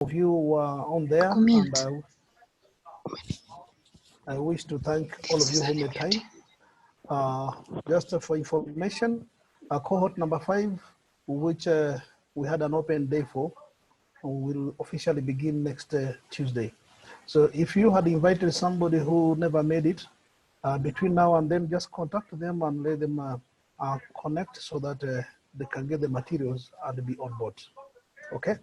of you who are on there, and I wish to thank all of you who made time. Just for information, cohort number 5, which we had an open day for, will officially begin next Tuesday. So if you had invited somebody who never made it, between now and then, just contact them and let them connect so that they can get the materials and be on board. Okay?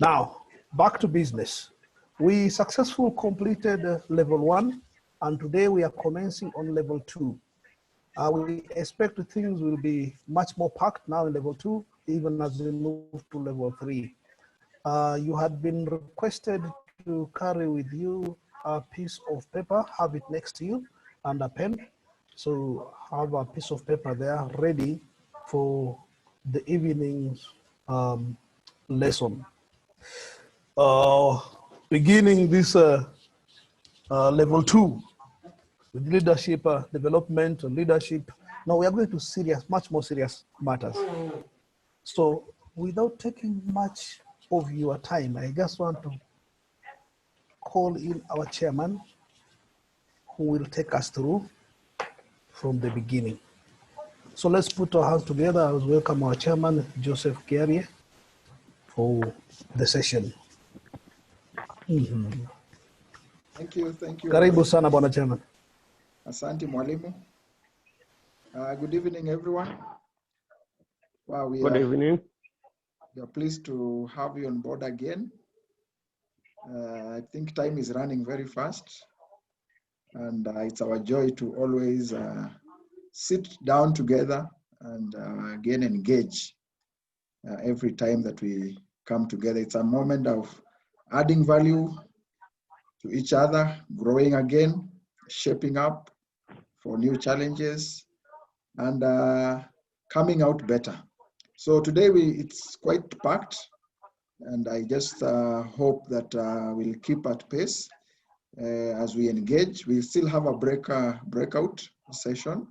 Now, back to business. We successfully completed level 1, and today we are commencing on level 2. We expect things will be much more packed now in level 2, even as we move to level 3. You had been requested to carry with you a piece of paper, have it next to you, and a pen. So have a piece of paper there ready for the evening's lesson. Beginning this level 2 with leadership development, leadership. Now we are going to much more serious matters. So without taking much of your time, I just want to call in our chairman, who will take us through from the beginning. So let's put our hands together. I will welcome our chairman, Joseph Kiarie, for the session. Thank you. Karibu sana bwana chairman. Asante mwalimu. Good evening, everyone. Wow, Good evening. We are pleased to have you on board again. I think time is running very fast, and it's our joy to always sit down together and again engage every time that we come together. It's a moment of adding value to each other, growing again, shaping up for new challenges, and coming out better. So today it's quite packed, and I just hope that we'll keep at pace as we engage. We still have a breakout session,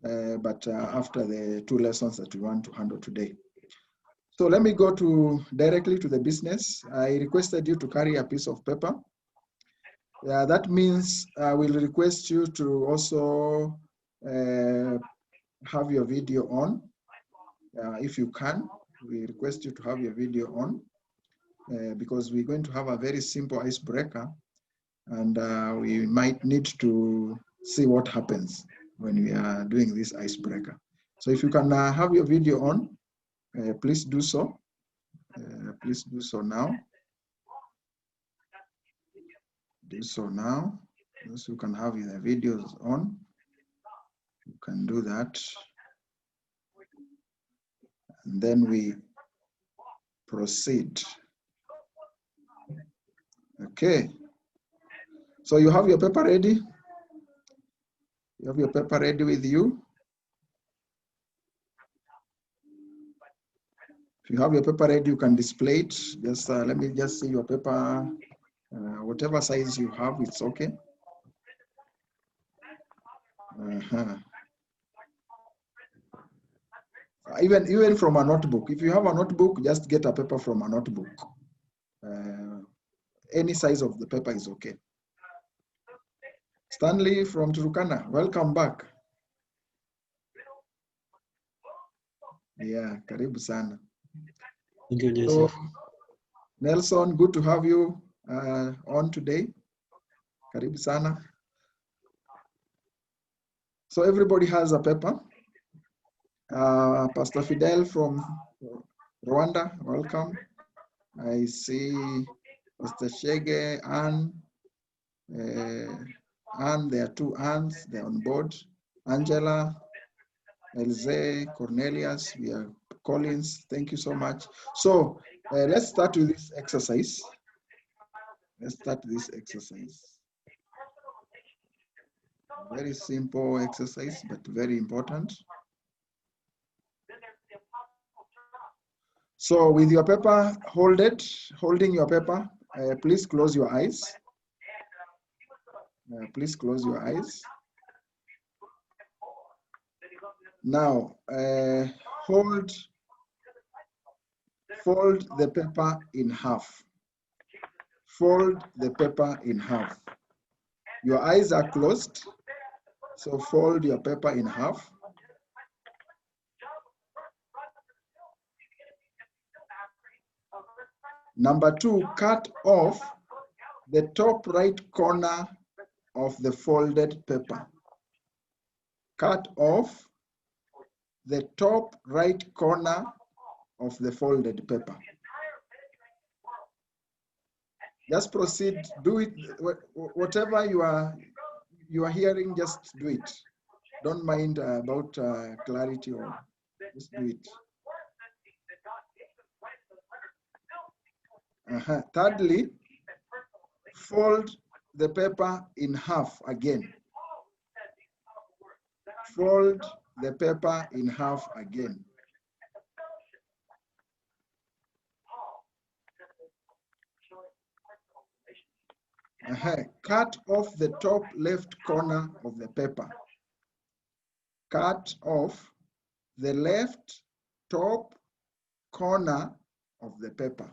but after the 2 lessons that we want to handle today. So let me go directly to the business. I requested you to carry a piece of paper. That means I will request you to also have your video on. If you can, we request you to have your video on because we're going to have a very simple icebreaker, and we might need to see what happens when we are doing this icebreaker. So if you can have your video on, please do so. Please do so now. Do so now. Those who can have their videos on, you can do that. And then we proceed. Okay. So you have your paper ready? You have your paper ready with you? If you have your paper ready, you can display it. Just let me just see your paper. Whatever size you have, it's okay. Even from a notebook. If you have a notebook, just get a paper from a notebook. Any size of the paper is okay. Stanley from Turkana, welcome back. Yeah, karibu sana. Thank you, Joseph. So, Nelson, good to have you on today. Karibu sana. So everybody has a paper. Pastor Fidel from Rwanda, welcome. I see Pastor Shege, Anne, there are 2 Annes, they're on board. Angela, Elze, Cornelius, we are Collins, thank you so much. So let's start with this exercise. Let's start this exercise. Very simple exercise, but very important. So with your paper, holding your paper, please close your eyes. Please close your eyes. Now, hold Fold the paper in half. Fold the paper in half. Your eyes are closed, so fold your paper in half. Number 2, cut off the top right corner of the folded paper. Cut off the top right corner of the folded paper. Just proceed, do it, whatever you are hearing, just do it. Don't mind about clarity, or just do it. Thirdly, fold the paper in half again. Fold the paper in half again. Cut off the top left corner of the paper. Cut off the left top corner of the paper.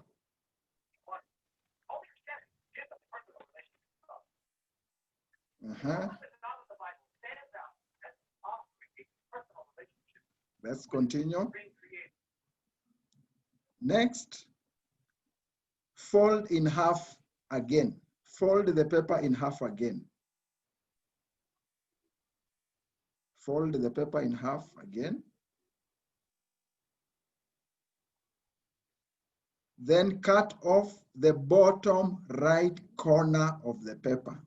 Let's continue. Next, fold in half again. Fold the paper in half again. Fold the paper in half again. Then cut off the bottom right corner of the paper.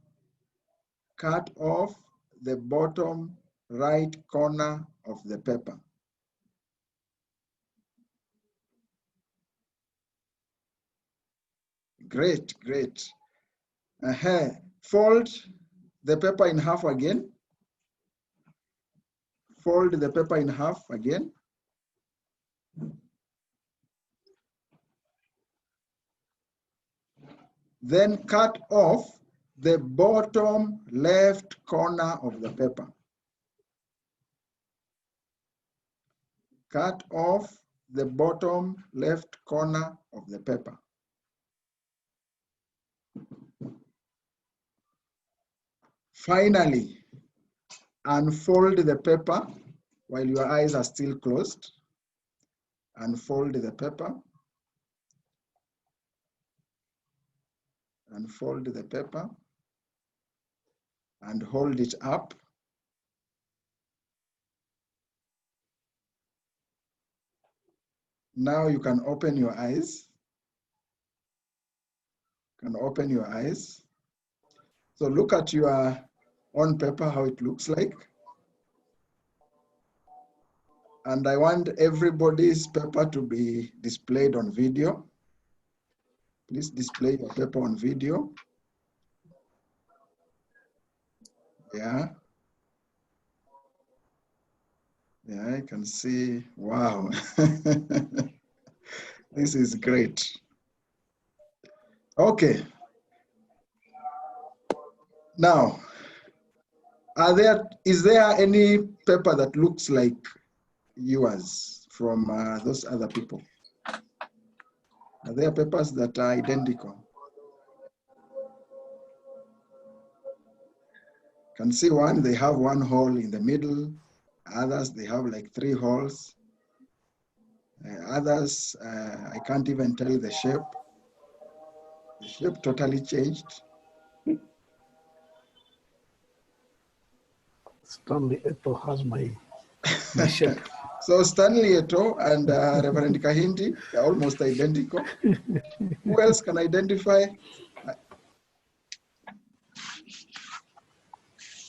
Cut off the bottom right corner of the paper. Great, great. Fold the paper in half again. Fold the paper in half again. Then cut off the bottom left corner of the paper. Cut off the bottom left corner of the paper. Finally, unfold the paper while your eyes are still closed. Unfold the paper. Unfold the paper and hold it up. Now you can open your eyes. Can open your eyes. So look at your own paper, how it looks like. And I want everybody's paper to be displayed on video. Please display your paper on video. Yeah. Yeah, I can see, wow. This is great. Okay. Now, is there any paper that looks like yours from those other people? Are there papers that are identical? Can see one, they have one hole in the middle. Others, they have like 3 holes. Others, I can't even tell the shape. The shape totally changed. Stanley Eto has my shape. So Stanley Eto and Reverend Kahindi, they're almost identical. Who else can identify?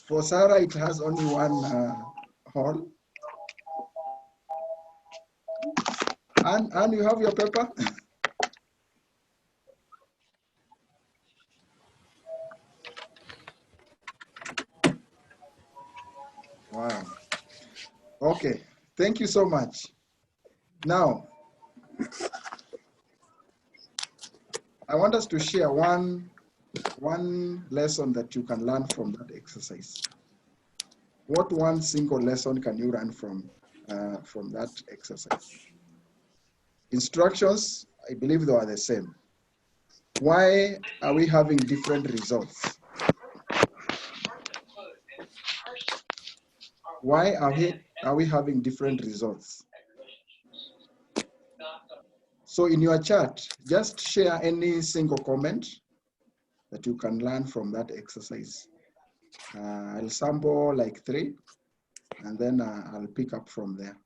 For Sarah, it has only one hole. And you have your paper? Wow. Okay, thank you so much. Now, I want us to share one lesson that you can learn from that exercise. What one single lesson can you learn from that exercise? Instructions, I believe they are the same. Why are we having different results? Why are we having different results? So in your chat, just share any single comment that you can learn from that exercise. I'll sample like 3, and then I'll pick up from there.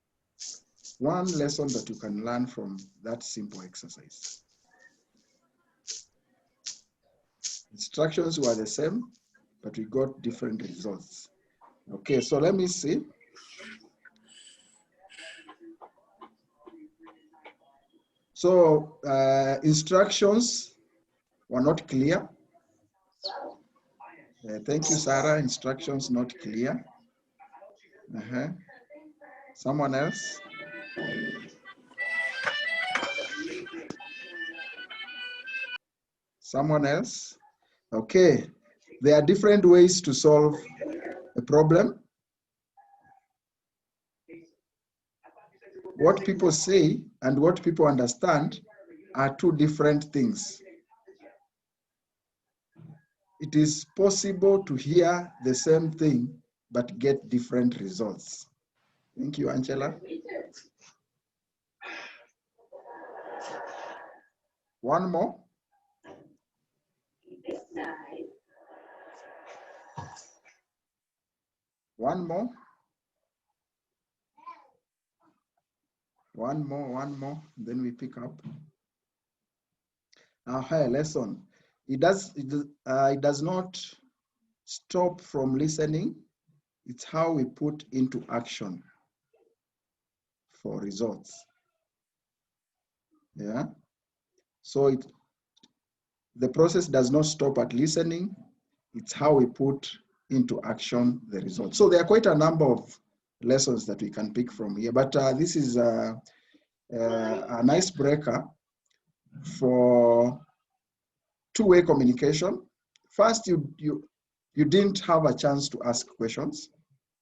One lesson that you can learn from that simple exercise. Instructions were the same, but we got different results. Okay, so let me see. So instructions were not clear. Thank you, Sarah. Instructions not clear. Someone else? Someone else? Okay. There are different ways to solve a problem. What people say and what people understand are two different things. It is possible to hear the same thing but get different results. Thank you, Angela. One more. One more. One more, then we pick up. Our lesson. It does not stop from listening. It's how we put into action for results. Yeah. So the process does not stop at listening. It's how we put into action the results. So there are quite a number of lessons that we can pick from here, but this is an icebreaker for two-way communication. First, you didn't have a chance to ask questions.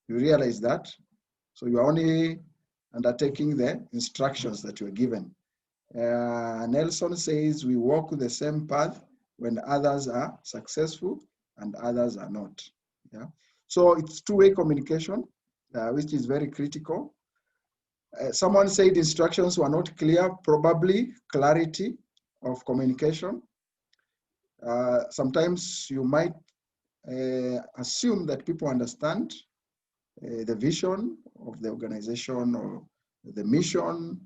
You realize that. So you are only undertaking the instructions that you are given. Nelson says we walk the same path when others are successful and others are not. Yeah. So it's two-way communication, which is very critical. Someone said instructions were not clear, probably clarity of communication. Sometimes you might assume that people understand the vision of the organization or the mission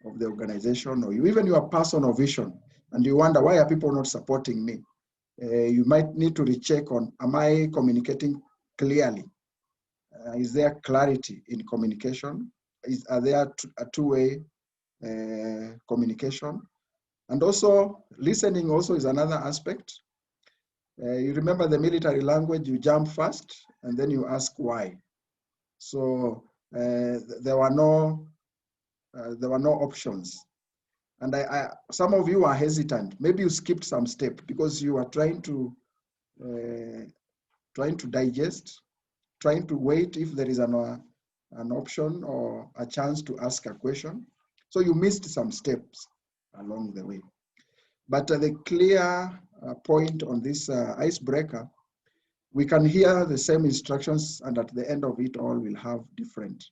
of the organization, or even your personal vision, and you wonder, why are people not supporting me? You might need to recheck on, am I communicating clearly? Is there clarity in communication? Are there a two-way communication? And also, listening also is another aspect. You remember the military language, you jump first, and then you ask why. So there were no options. And some of you are hesitant. Maybe you skipped some step because you are trying to digest, trying to wait if there is an option or a chance to ask a question. So you missed some steps along the way. But the clear point on this icebreaker, we can hear the same instructions, and at the end of it all, we'll have different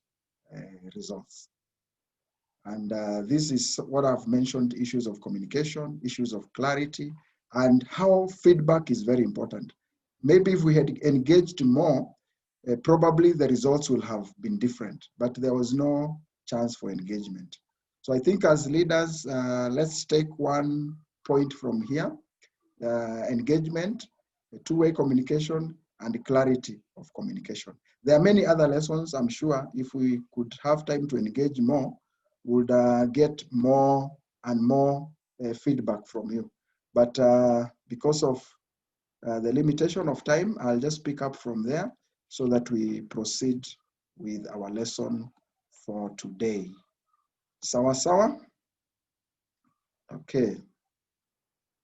results. And this is what I've mentioned, issues of communication, issues of clarity, and how feedback is very important. Maybe if we had engaged more, probably the results will have been different, but there was no chance for engagement. So I think as leaders, let's take one point from here, engagement, two-way communication, and clarity of communication. There are many other lessons. I'm sure if we could have time to engage more, would get more and more feedback from you. But because of the limitation of time, I'll just pick up from there so that we proceed with our lesson for today. Sawa sawa? Okay.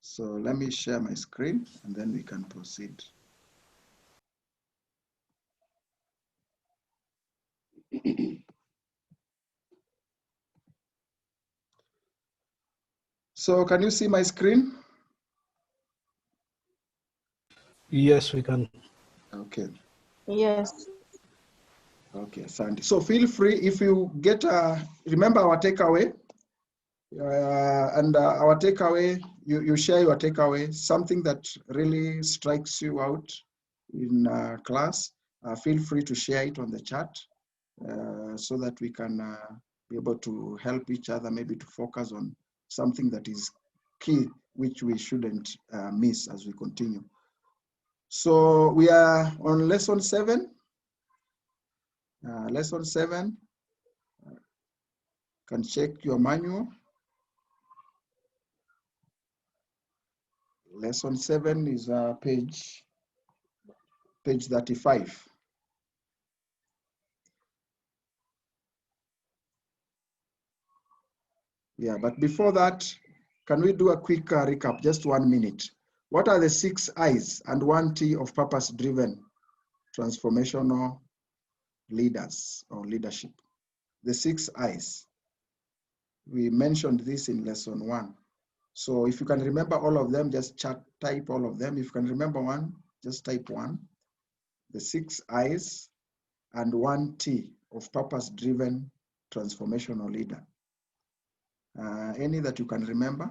So let me share my screen and then we can proceed. So can you see my screen? Yes, we can. Okay. Yes. Okay, Sandy. So feel free if you get remember our takeaway. Our takeaway, you share your takeaway, something that really strikes you out in class. Feel free to share it on the chat so that we can be able to help each other, maybe to focus on something that is key, which we shouldn't miss as we continue. So we are on lesson 7. Lesson 7. Can check your manual. Lesson 7 is page 35. Yeah, but before that, can we do a quick recap, just 1 minute? What are the 6 I's and 1 T of purpose-driven transformational leaders or leadership? The 6 I's. We mentioned this in lesson 1. So if you can remember all of them, just type all of them. If you can remember one, just type 1. The 6 I's and 1 T of purpose-driven transformational leader. Any that you can remember?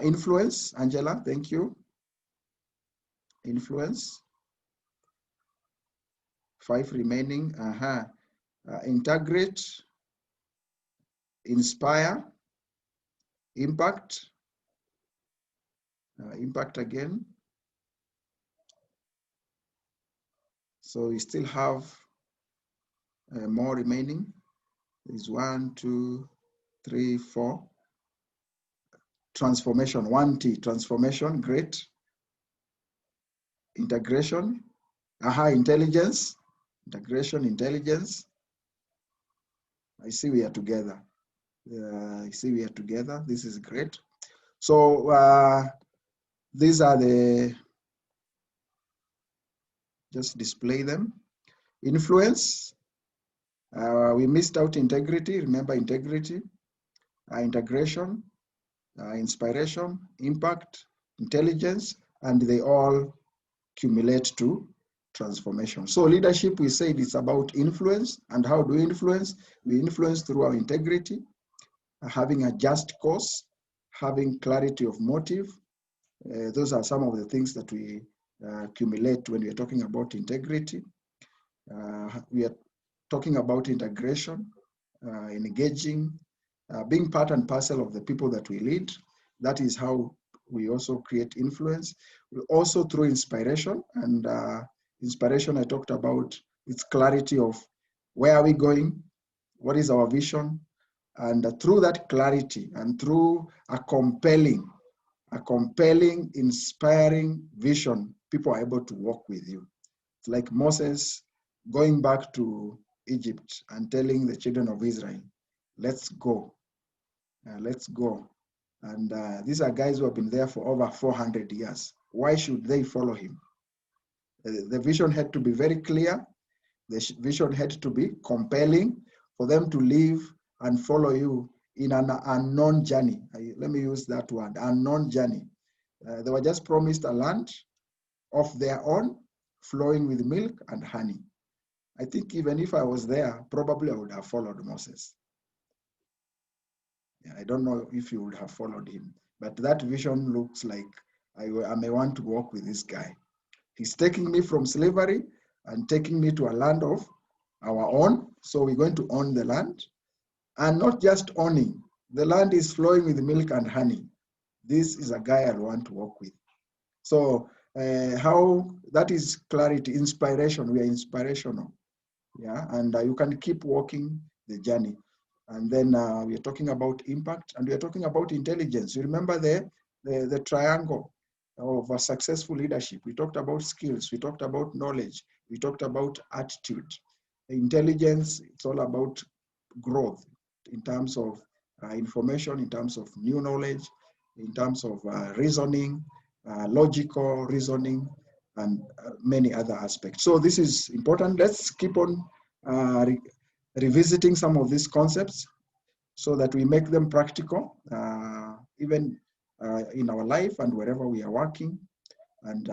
Influence, Angela, thank you. Influence. 5 remaining. Integrate, inspire, impact. Impact again. So we still have more remaining. There's 1, 2, 3, 4. Transformation, 1T, transformation, great. Integration, intelligence, integration, intelligence. I see we are together. I see we are together. This is great. So these are the, just display them. Influence, we missed out integrity. Remember integrity, integration, inspiration, impact, intelligence, and they all accumulate to transformation. So leadership, we said it's about influence. And how do we influence? We influence through our integrity, having a just cause, having clarity of motive. Those are some of the things that we accumulate when we are talking about integrity. We are talking about integration, engaging, being part and parcel of the people that we lead. That is how we also create influence. We also through inspiration, and inspiration I talked about, it's clarity of where are we going, what is our vision, and through that clarity and through a compelling, inspiring vision, people are able to walk with you. It's like Moses going back to Egypt and telling the children of Israel, let's go, let's go. And these are guys who have been there for over 400 years. Why should they follow him? The vision had to be very clear. The vision had to be compelling for them to live and follow you in an unknown journey. Let me use that word, unknown journey. They were just promised a land of their own, flowing with milk and honey. I think even if I was there, probably I would have followed Moses. I don't know if you would have followed him, but that vision looks like I may want to walk with this guy. He's taking me from slavery and taking me to a land of our own. So we're going to own the land, and not just owning. The land is flowing with milk and honey. This is a guy I want to walk with. So how that is clarity, inspiration. We are inspirational, yeah, and you can keep walking the journey. And then we are talking about impact, and we are talking about intelligence. You remember the triangle of a successful leadership. We talked about skills, we talked about knowledge, we talked about attitude. Intelligence, it's all about growth in terms of information, in terms of new knowledge, in terms of reasoning, logical reasoning, and many other aspects. So this is important. Let's keep on revisiting some of these concepts. so that we make them practical, even in our life and wherever we are working, and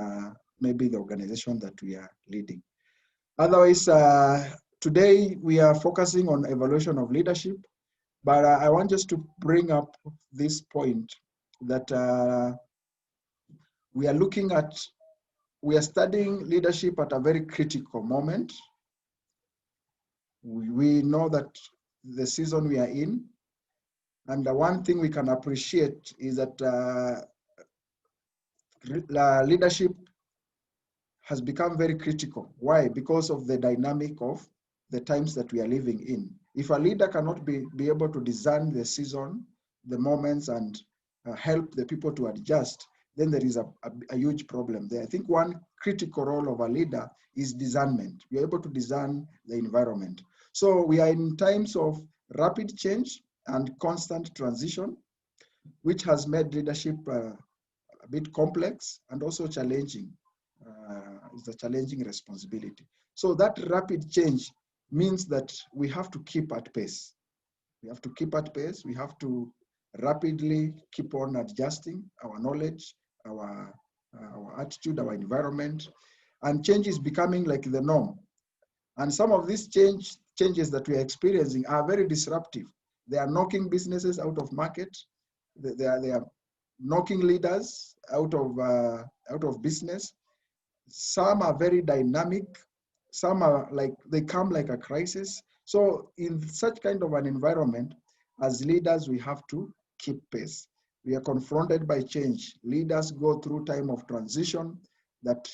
maybe the organization that we are leading. Otherwise, today we are focusing on evaluation of leadership, but I want just to bring up this point that we are studying leadership at a very critical moment. We know that the season we are in, and the one thing we can appreciate is that leadership has become very critical. Why? Because of the dynamic of the times that we are living in. If a leader cannot be able to discern the season, the moments, and help the people to adjust, then there is a huge problem there. I think one critical role of a leader is discernment. You're able to discern the environment. So we are in times of rapid change and constant transition, which has made leadership a bit complex and also challenging. It's a challenging responsibility. So that rapid change means that we have to keep at pace. We have to keep at pace. We have to rapidly keep on adjusting our knowledge, our attitude, our environment, and change is becoming like the norm. And some of these changes that we are experiencing are very disruptive. They are knocking businesses out of market. They are knocking leaders out of business. Some are very dynamic. Some are like, they come like a crisis. So in such kind of an environment, as leaders, we have to keep pace. We are confronted by change. Leaders go through time of transition that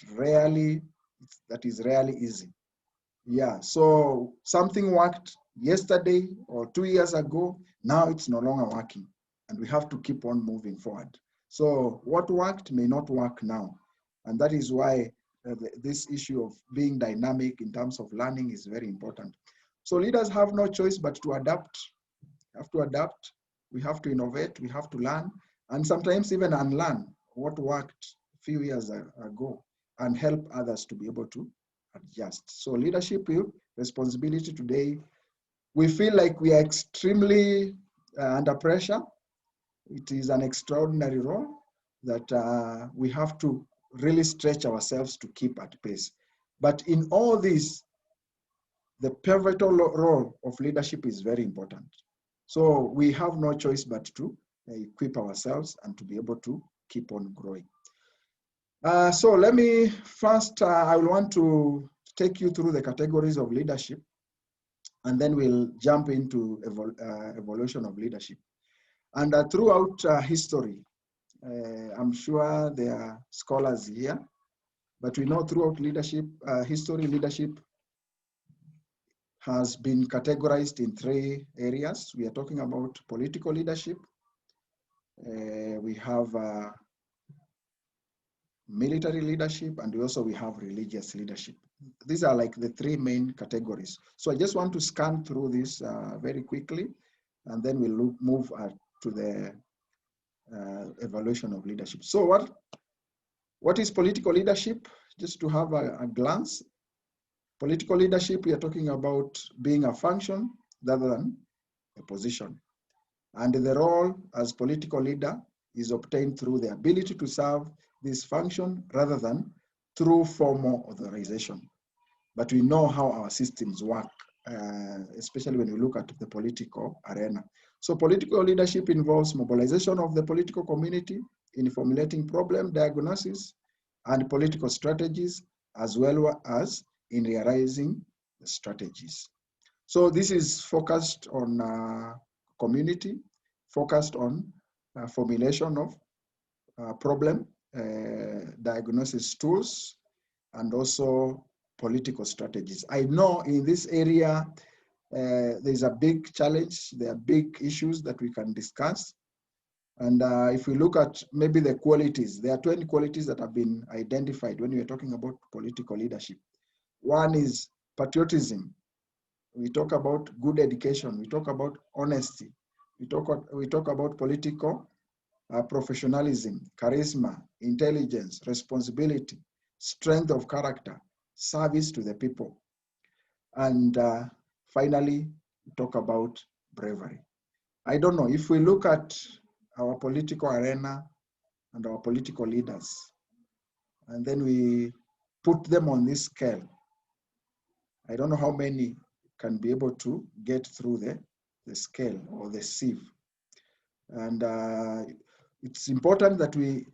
is rarely easy. Yeah, so something worked yesterday or 2 years ago, now it's no longer working, and we have to keep on moving forward. So what worked may not work now, and that is why this issue of being dynamic in terms of learning is very important. So leaders have no choice but to adapt. We have to adapt, we have to innovate, we have to learn, and sometimes even unlearn what worked a few years ago and help others to be able to adjust. So leadership responsibility today, we feel like we are extremely under pressure. It is an extraordinary role that we have to really stretch ourselves to keep at pace. But in all this, the pivotal role of leadership is very important. So we have no choice but to equip ourselves and to be able to keep on growing. So let me first, I will want to take you through the categories of leadership, and then we'll jump into evolution of leadership. And throughout history, I'm sure there are scholars here, but we know throughout history, leadership has been categorized in 3 areas. We are talking about political leadership. We have military leadership, and we have religious leadership. These are like the 3 main categories. So I just want to scan through this very quickly, and then we'll move to the evaluation of leadership. So what is political leadership? Just to have a glance. Political leadership, we are talking about being a function rather than a position. And the role as political leader is obtained through the ability to serve this function rather than through formal authorization. But we know how our systems work, especially when we look at the political arena. So political leadership involves mobilization of the political community in formulating problem diagnosis and political strategies, as well as in realizing the strategies. So this is focused on community, focused on formulation of problem diagnosis tools, and also political strategies. I know in this area, there's a big challenge. There are big issues that we can discuss. And if we look at maybe the qualities, there are 20 qualities that have been identified when we are talking about political leadership. One is patriotism. We talk about good education. We talk about honesty. We talk about political professionalism, charisma, intelligence, responsibility, strength of character, service to the people. And finally, we talk about bravery. I don't know, if we look at our political arena and our political leaders, and then we put them on this scale, I don't know how many can be able to get through the scale or the sieve. And it's important that we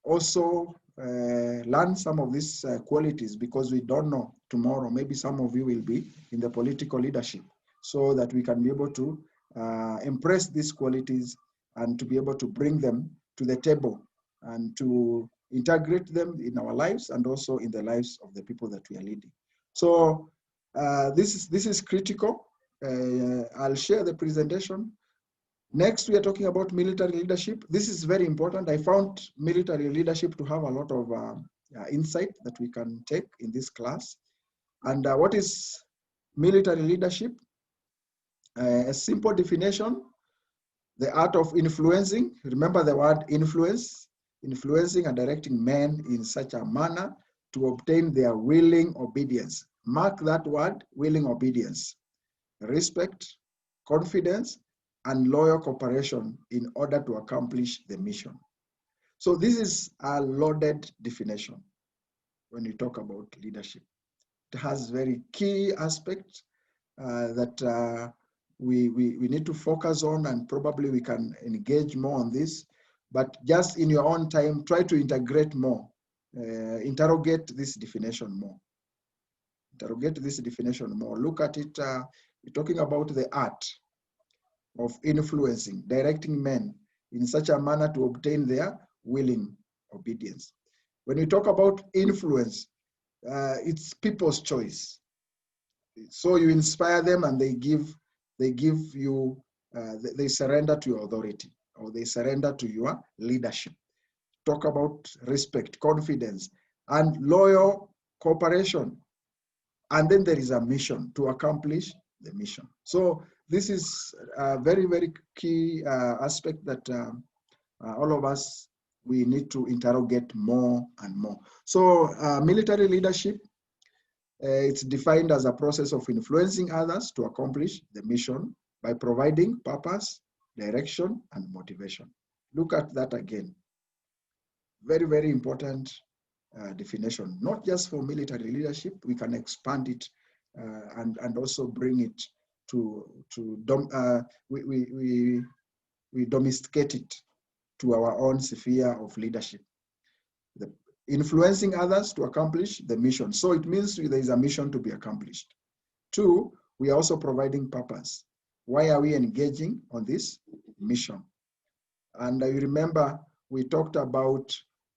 also learn some of these qualities, because we don't know tomorrow, maybe some of you will be in the political leadership, so that we can be able to impress these qualities and to be able to bring them to the table and to integrate them in our lives and also in the lives of the people that we are leading. So this is critical. I'll share the presentation. Next, we are talking about military leadership. This is very important. I found military leadership to have a lot of insight that we can take in this class. And what is military leadership? A simple definition: the art of influencing. Remember the word influence. Influencing and directing men in such a manner to obtain their willing obedience. Mark that word, willing obedience. Respect, confidence, and loyal cooperation in order to accomplish the mission. So this is a loaded definition when we talk about leadership. It has very key aspects that we need to focus on, and probably we can engage more on this. But just in your own time, try to integrate more, interrogate this definition more. Interrogate this definition more. Look at it. We're talking about the art of influencing, directing men in such a manner to obtain their willing obedience. When we talk about influence, it's people's choice. So you inspire them, and they give you, they surrender to your authority, or they surrender to your leadership. Talk about respect, confidence, and loyal cooperation. And then there is a mission to accomplish the mission. So this is a very, very key aspect that all of us, we need to interrogate more and more. So military leadership, it's defined as a process of influencing others to accomplish the mission by providing purpose, direction, and motivation. Look at that again. Very, very important definition, not just for military leadership. We can expand it and also bring it we domesticate it to our own sphere of leadership. The influencing others to accomplish the mission. So it means there is a mission to be accomplished. Two, we are also providing purpose. Why are we engaging on this mission? And you remember we talked about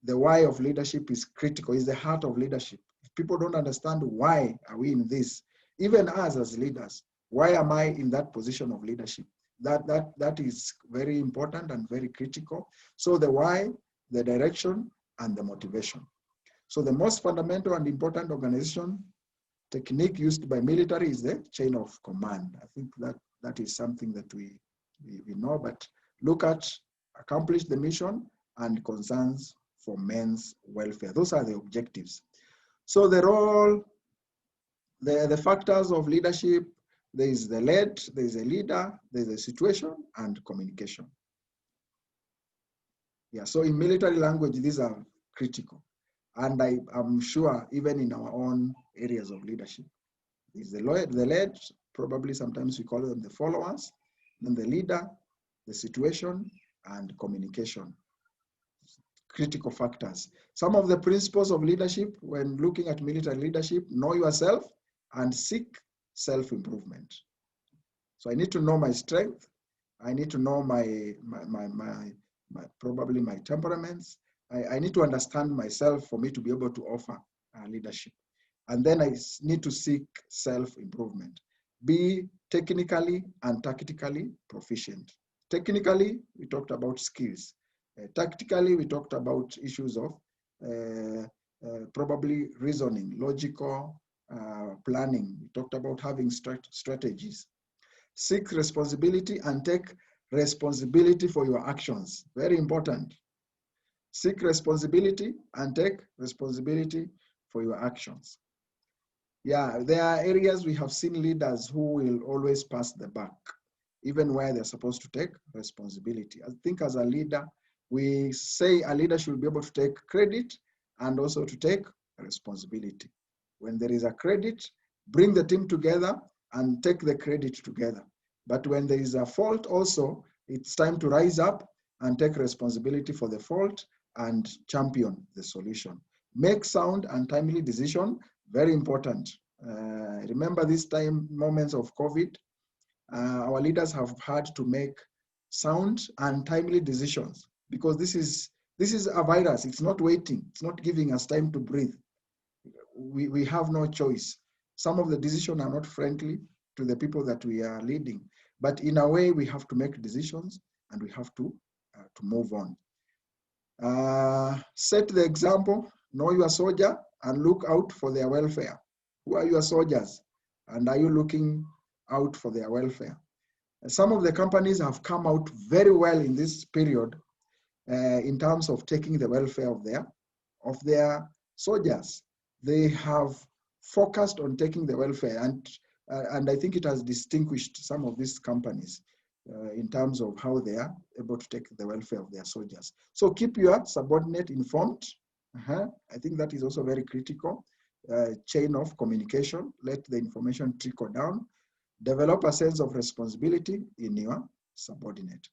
the why of leadership is critical, is the heart of leadership. If people don't understand why are we in this, even us as leaders, why am I in that position of leadership? That is very important and very critical. So the why, the direction, and the motivation. So the most fundamental and important organization technique used by military is the chain of command. I think that is something that we know, but look at accomplish the mission and concerns for men's welfare. Those are the objectives. So the role, the factors of leadership, there is the led, there is a leader, there is a situation, and communication. Yeah, so in military language, these are critical. And I'm sure even in our own areas of leadership, is the led, probably sometimes we call them the followers, then the leader, the situation, and communication. Critical factors. Some of the principles of leadership when looking at military leadership: know yourself and seek self-improvement. So I need to know my strength. I need to know probably my temperaments. I need to understand myself for me to be able to offer leadership. And then I need to seek self-improvement. Be technically and tactically proficient. Technically, we talked about skills. Tactically, we talked about issues of probably reasoning, logical planning. We talked about having strategies. Seek responsibility and take responsibility for your actions. Very important. Seek responsibility and take responsibility for your actions. Yeah, there are areas we have seen leaders who will always pass the buck. even where they're supposed to take responsibility. I think as a leader, we say a leader should be able to take credit and also to take responsibility. When there is a credit, bring the team together and take the credit together. But when there is a fault also, it's time to rise up and take responsibility for the fault and champion the solution. Make sound and timely decision, very important. Remember this time, moments of COVID, our leaders have had to make sound and timely decisions because this is a virus. It's not waiting. It's not giving us time to breathe. We have no choice. Some of the decisions are not friendly to the people that we are leading, but in a way we have to make decisions and we have to move on. Set the example, know your soldier and look out for their welfare. Who are your soldiers? And are you looking out for their welfare? Some of the companies have come out very well in this period in terms of taking the welfare of their soldiers. They have focused on taking the welfare, and I think it has distinguished some of these companies in terms of how they are able to take the welfare of their soldiers. So keep your subordinate informed. I think that is also very critical. Chain of communication, let the information trickle down. Develop a sense of responsibility in your subordinate.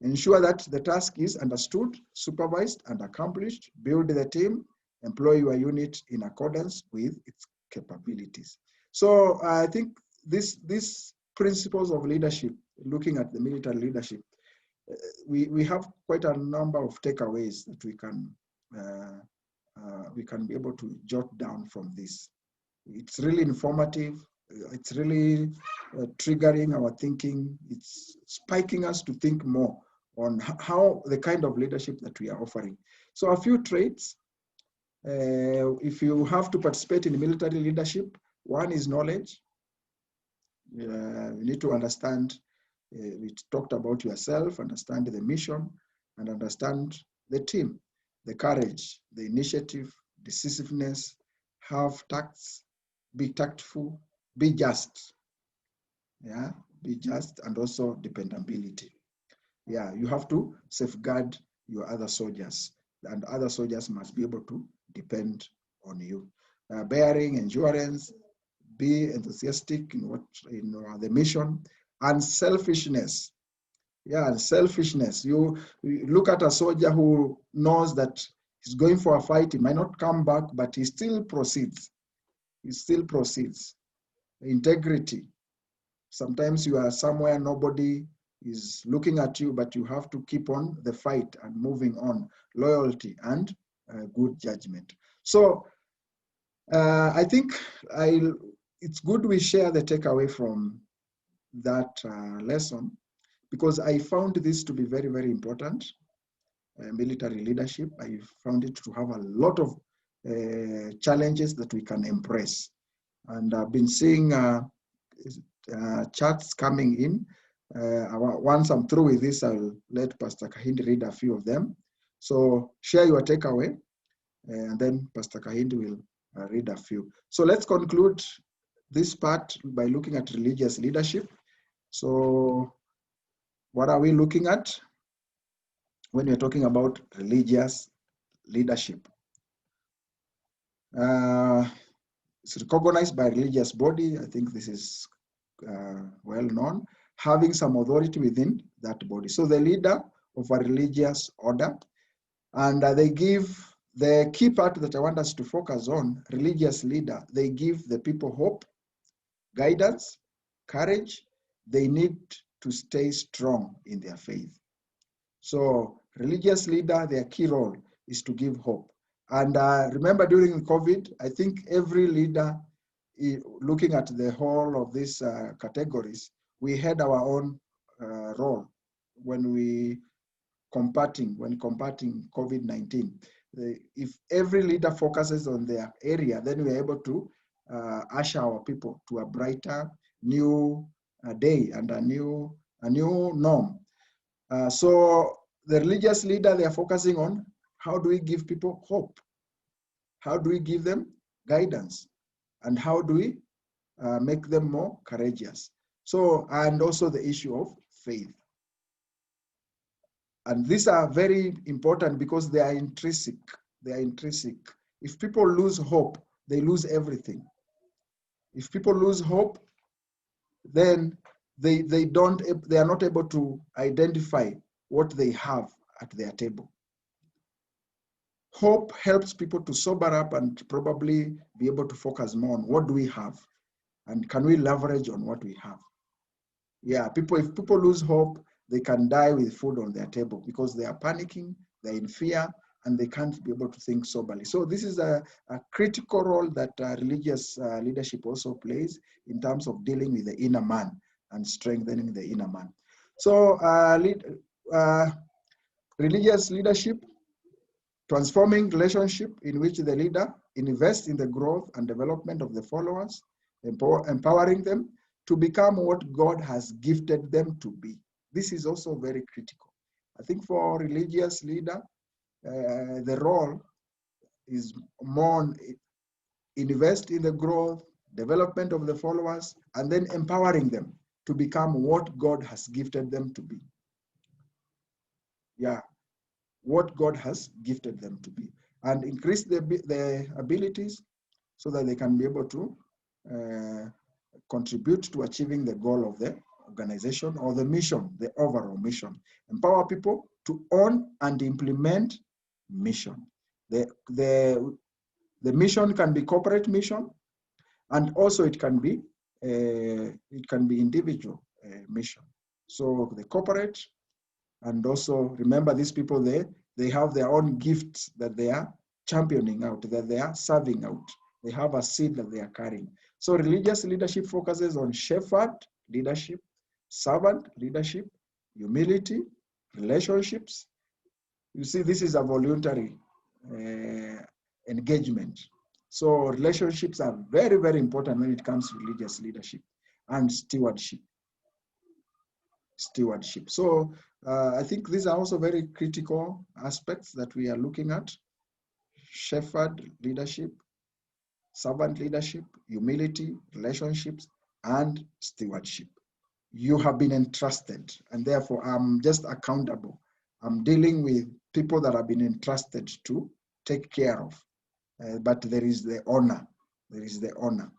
Ensure that the task is understood, supervised, and accomplished. Build the team. Employ your unit in accordance with its capabilities. So I think these principles of leadership, looking at the military leadership, we have quite a number of takeaways that we can be able to jot down from this. It's really informative. It's really triggering our thinking. It's spiking us to think more on how the kind of leadership that we are offering. So a few traits. If you have to participate in military leadership, one is knowledge. You need to understand, we talked about yourself, understand the mission, and understand the team, the courage, the initiative, decisiveness, have tacts, be tactful, be just. Yeah, be just, and also dependability. Yeah, you have to safeguard your other soldiers, and other soldiers must be able to depend on you. Bearing endurance, be enthusiastic in the mission, and selfishness. Yeah, and selfishness. You look at a soldier who knows that he's going for a fight, he might not come back, but he still proceeds. He still proceeds. Integrity. Sometimes you are somewhere, nobody is looking at you, but you have to keep on the fight and moving on. Loyalty and good judgment. So I think it's good we share the takeaway from that lesson, because I found this to be very, very important. Military leadership, I found it to have a lot of challenges that we can embrace. And I've been seeing charts coming in. Once I'm through with this, I'll let Pastor Kahindi read a few of them. So share your takeaway, and then Pastor Kahindi will read a few. So let's conclude this part by looking at religious leadership. So what are we looking at when we're talking about religious leadership? It's recognized by religious body. I think this is well known, having some authority within that body. So the leader of a religious order, and they give the key part that I want us to focus on, religious leader, they give the people hope, guidance, courage. They need to stay strong in their faith. So religious leader, their key role is to give hope. And remember during COVID, I think every leader, looking at the whole of these categories, we had our own role when combating COVID-19. If every leader focuses on their area, then we're able to usher our people to a brighter new day and a new norm. So the religious leader, they are focusing on how do we give people hope? How do we give them guidance? And how do we make them more courageous? So, and also the issue of faith. And these are very important because they are intrinsic. They are intrinsic. If people lose hope, they lose everything. If people lose hope, then they are not able to identify what they have at their table. Hope helps people to sober up and probably be able to focus more on what do we have and can we leverage on what we have. Yeah, if people lose hope, they can die with food on their table because they are panicking, they're in fear, and they can't be able to think soberly. So this is a critical role that religious leadership also plays in terms of dealing with the inner man and strengthening the inner man. So religious leadership, transforming relationship in which the leader invests in the growth and development of the followers, empowering them to become what God has gifted them to be. This is also very critical. I think for religious leader, the role is more invest in the growth, development of the followers, and then empowering them to become what God has gifted them to be. Yeah, what God has gifted them to be, and increase the abilities so that they can be able to contribute to achieving the goal of the organization or the mission, the overall mission. Empower people to own and implement mission. The mission can be corporate mission, and also it can be individual mission. So the corporate, and also remember these people they have their own gifts that they are championing out, that they are serving out. They have a seed that they are carrying. So religious leadership focuses on shepherd leadership, servant leadership, humility, relationships. You see, this is a voluntary engagement. So relationships are very, very important when it comes to religious leadership and stewardship. So I think these are also very critical aspects that we are looking at: shepherd leadership, servant leadership, humility, relationships, and stewardship. You have been entrusted, and therefore I'm just accountable. I'm dealing with people that have been entrusted to take care of, but there is the honor. There is the honor.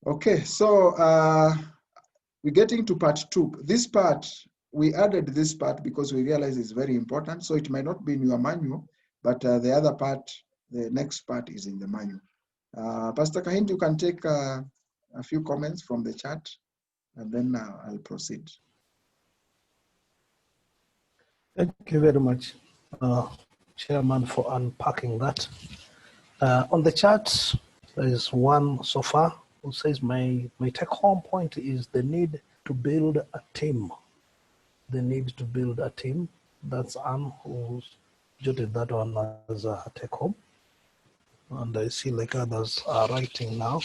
Okay, so we're getting to part 2. This part, we added this part because we realize it's very important. So it might not be in your manual, but the other part, the next part is in the manual. Pastor Kahind, you can take a few comments from the chat, and then I'll proceed. Thank you very much, Chairman, for unpacking that. On the chat, there is one so far who says, my take-home point is the need to build a team. The need to build a team. That's Anne who jotted that one as a take-home. And I see like others are writing now.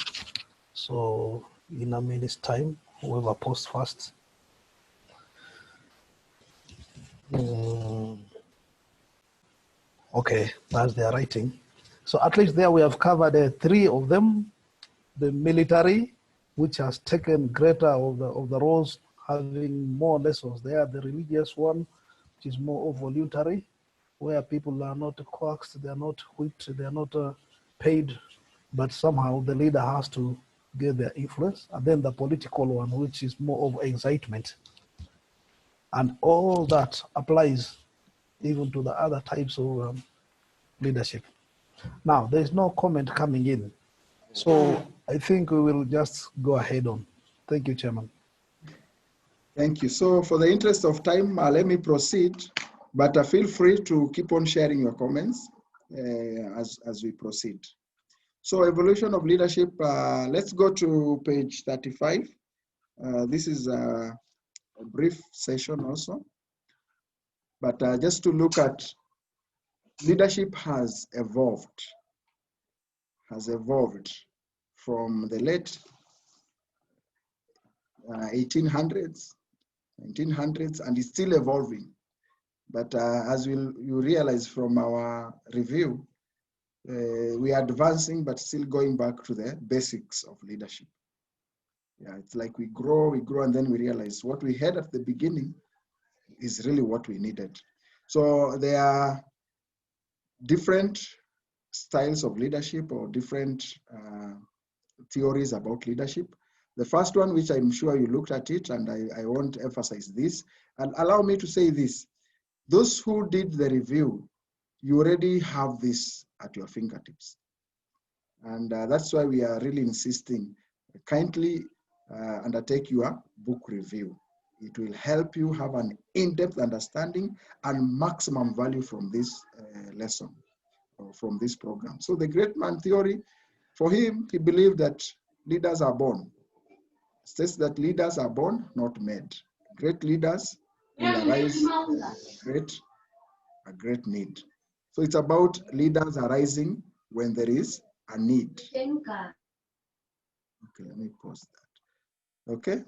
So in a minute's time, whoever posts first. Okay, as they are writing. So at least there we have covered 3 of them. The military, which has taken greater of the roles, having more lessons there. The religious one, which is more voluntary, where people are not coaxed, they are not whipped, they are not paid, but somehow the leader has to get their influence. And then the political one, which is more of excitement. And all that applies even to the other types of leadership. Now, there's no comment coming in. So I think we will just go ahead on. Thank you, Chairman. Thank you. So for the interest of time, let me proceed, but feel free to keep on sharing your comments as we proceed. So evolution of leadership, let's go to page 35. This is a brief session also, but just to look at leadership has evolved from the late 1800s, 1900s, and it's still evolving. But as you realize from our review, we are advancing, but still going back to the basics of leadership. Yeah, it's like we grow, and then we realize what we had at the beginning is really what we needed. So there are different styles of leadership or different theories about leadership. The first one, which I'm sure you looked at it, and I won't emphasize this, and allow me to say this. Those who did the review, you already have this at your fingertips. And that's why we are really insisting, kindly undertake your book review. It will help you have an in-depth understanding and maximum value from this lesson or from this program. So the great man theory, for him, he believed that leaders are born. It says that leaders are born, not made. Great leaders will arise a great need. So it's about leaders arising when there is a need. Okay, let me pause that. Okay,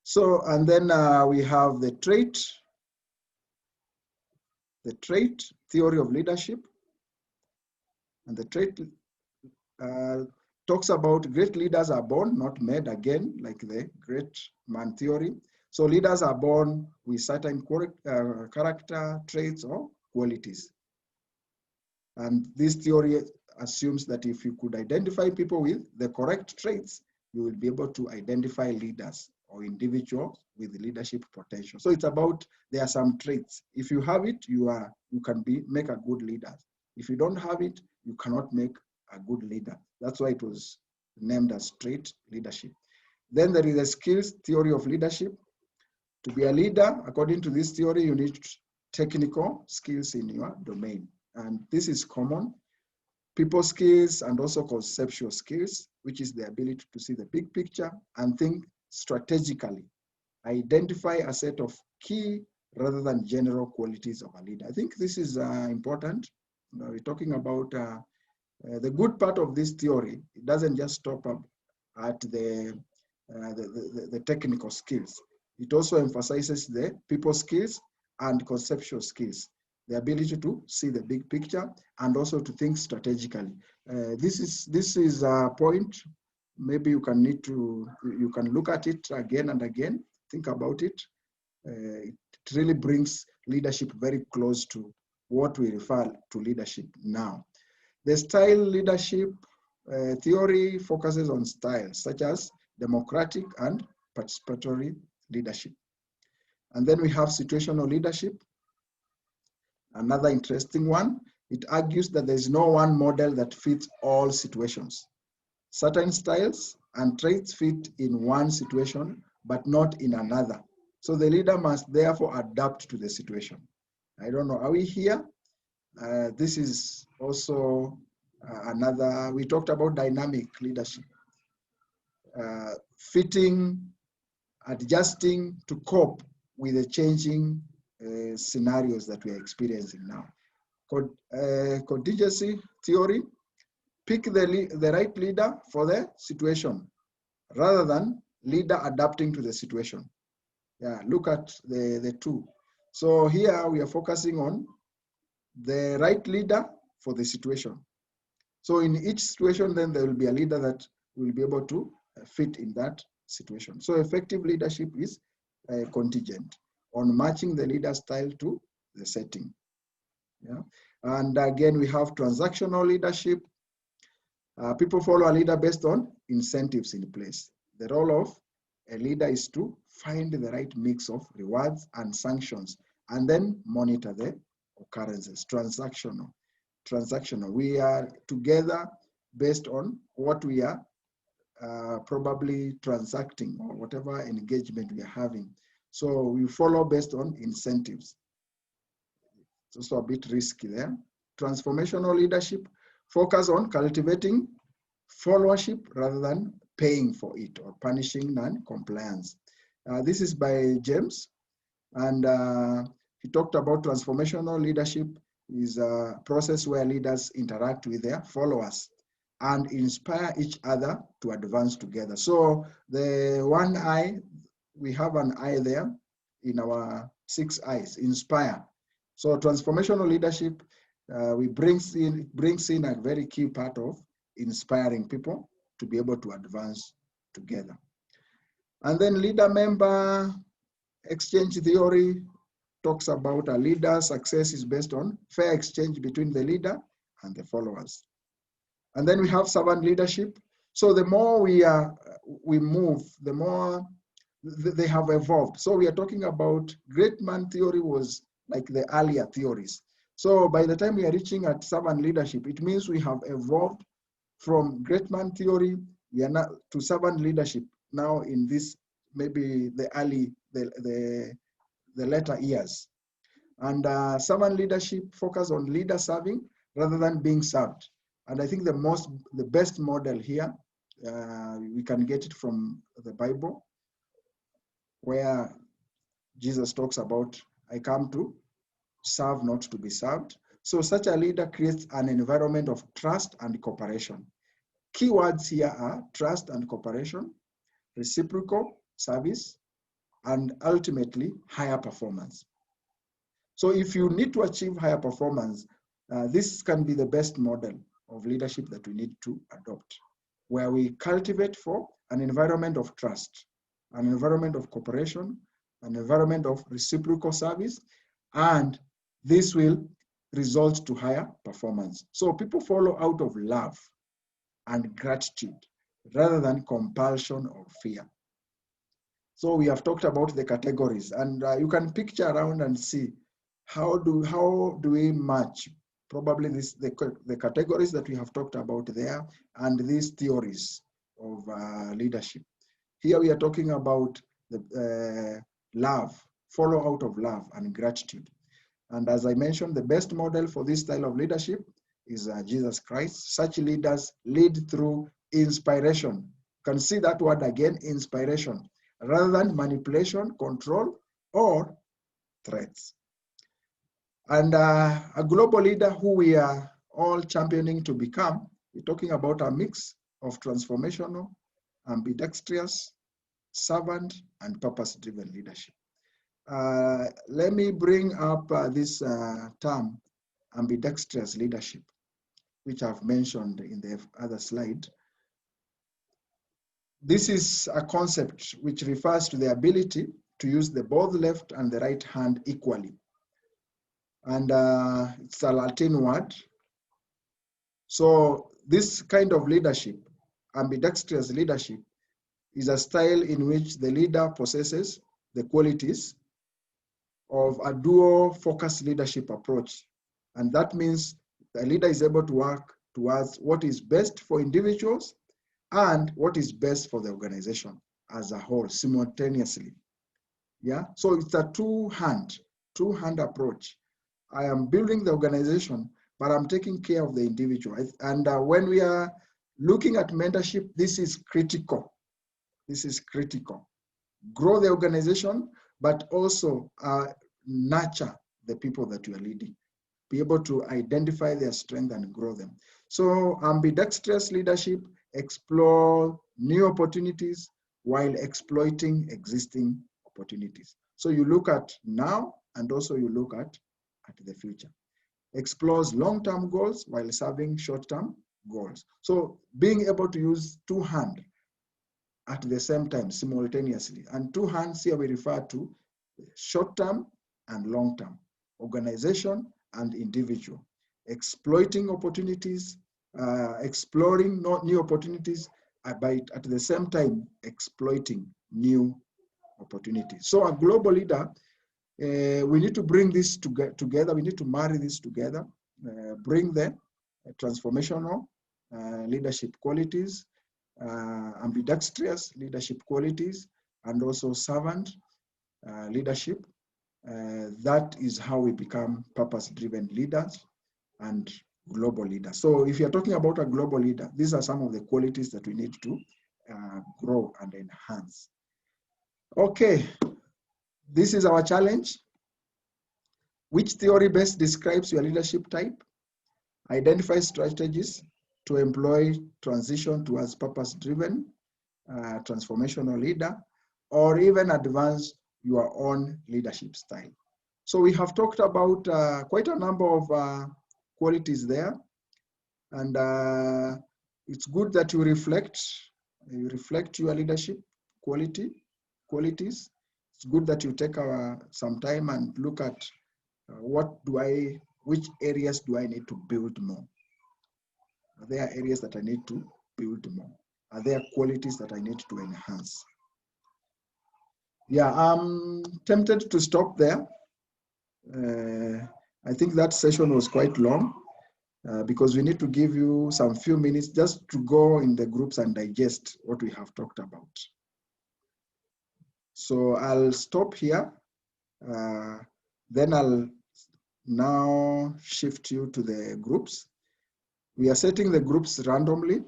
so and then we have the trait theory of leadership, and the trait talks about great leaders are born, not made, again, like the great man theory. So leaders are born with certain character traits or qualities. And this theory assumes that if you could identify people with the correct traits, you will be able to identify leaders or individuals with leadership potential. So it's about, there are some traits. If you have it, you can make a good leader. If you don't have it, you cannot make a good leader. That's why it was named as trait leadership. Then there is a skills theory of leadership. To be a leader, according to this theory, you need technical skills in your domain. And this is common. People skills and also conceptual skills, which is the ability to see the big picture and think strategically. Identify a set of key rather than general qualities of a leader. I think this is important. We're talking about the good part of this theory. It doesn't just stop up at the technical skills. It also emphasizes the people skills and conceptual skills, the ability to see the big picture and also to think strategically. This is a point. Maybe you can look at it again and again, think about it. It really brings leadership very close to what we refer to leadership now. The style leadership theory focuses on styles such as democratic and participatory leadership. And then we have situational leadership. Another interesting one. It argues that there is no one model that fits all situations. Certain styles and traits fit in one situation, but not in another. So the leader must therefore adapt to the situation. I don't know, are we here? This is also another, we talked about dynamic leadership. Fitting, adjusting to cope with the changing scenarios that we are experiencing now. Contingency theory, pick the right leader for the situation rather than leader adapting to the situation. Yeah, look at the two. So here we are focusing on the right leader for the situation. So in each situation, then there will be a leader that will be able to fit in that situation. So effective leadership is contingent on matching the leader style to the setting. Yeah. And again, we have transactional leadership. People follow a leader based on incentives in place. The role of a leader is to find the right mix of rewards and sanctions and then monitor the occurrences. Transactional. We are together based on what we are probably transacting or whatever engagement we are having. So we follow based on incentives. It's also a bit risky there. Transformational leadership focus on cultivating followership rather than paying for it or punishing non-compliance. This is by James, and he talked about transformational leadership is a process where leaders interact with their followers and inspire each other to advance together. So the one eye, we have an eye there in our 6 eyes, inspire. So transformational leadership, we brings in a very key part of inspiring people to be able to advance together. And then leader-member exchange theory talks about a leader's success is based on fair exchange between the leader and the followers. And then we have servant leadership. So the more we move, the more they have evolved. So we are talking about great man theory was like the earlier theories. So by the time we are reaching at servant leadership, it means we have evolved from great man theory, we are now to servant leadership now in this, maybe the later years. And servant leadership focus on leader serving rather than being served. And I think the best model here, we can get it from the Bible, where Jesus talks about, I come to serve, not to be served. So such a leader creates an environment of trust and cooperation. Keywords here are trust and cooperation, reciprocal service, and ultimately higher performance. So if you need to achieve higher performance, this can be the best model of leadership that we need to adopt, where we cultivate for an environment of trust, an environment of cooperation, an environment of reciprocal service, and this will result to higher performance. So people follow out of love and gratitude rather than compulsion or fear. So we have talked about the categories, and you can picture around and see how do we match probably the categories that we have talked about there and these theories of leadership. Here we are talking about the love, follow out of love and gratitude. And as I mentioned, the best model for this style of leadership is Jesus Christ. Such leaders lead through inspiration. You can see that word again, inspiration, rather than manipulation, control, or threats. And a global leader who we are all championing to become, we're talking about a mix of transformational, ambidextrous, servant, and purpose-driven leadership. Let me bring up this term, ambidextrous leadership, which I've mentioned in the other slide. This is a concept which refers to the ability to use both left and the right hand equally. And it's a Latin word. So this kind of leadership, ambidextrous leadership, is a style in which the leader possesses the qualities of a dual focus leadership approach. And that means the leader is able to work towards what is best for individuals and what is best for the organization as a whole simultaneously. Yeah, so it's a two-hand approach. I am building the organization, but I'm taking care of the individual. And when we are looking at mentorship, this is critical. This is critical. Grow the organization, but also nurture the people that you are leading. Be able to identify their strength and grow them. So ambidextrous leadership explore new opportunities while exploiting existing opportunities. So you look at now and also you look at the future. Explores long-term goals while serving short-term goals. So being able to use two hands at the same time simultaneously. And two hands here we refer to short-term and long-term, organization and individual. Exploiting opportunities, exploring new opportunities, by at the same time exploiting new opportunities. So a global leader, we need to bring this together. We need to marry this together, bring the transformational leadership qualities, ambidextrous leadership qualities, and also servant leadership. That is how we become purpose-driven leaders and global leaders. So if you're talking about a global leader, these are some of the qualities that we need to grow and enhance. Okay, this is our challenge. Which theory best describes your leadership type? Identify strategies to employ transition towards purpose-driven, transformational leader, or even advance your own leadership style. So we have talked about quite a number of qualities there. And it's good that you reflect your leadership quality qualities, it's good that you take some time and look at which areas do I need to build more? Are there areas that I need to build more? Are there qualities that I need to enhance? Yeah, I'm tempted to stop there. I think that session was quite long because we need to give you some few minutes just to go in the groups and digest what we have talked about. So I'll stop here. Then I'll now shift you to the groups. We are setting the groups randomly.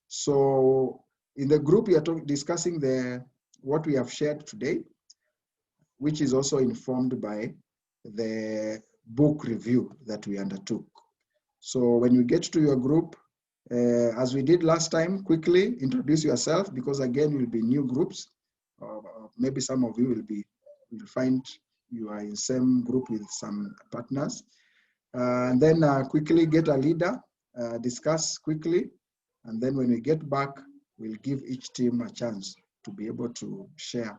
So in the group, we are discussing what we have shared today, which is also informed by the book review that we undertook. So when you get to your group, as we did last time, quickly introduce yourself, because again, will be new groups. Maybe some of you will find you are in same group with some partners. And then quickly get a leader, discuss quickly. And then when we get back, we'll give each team a chance to be able to share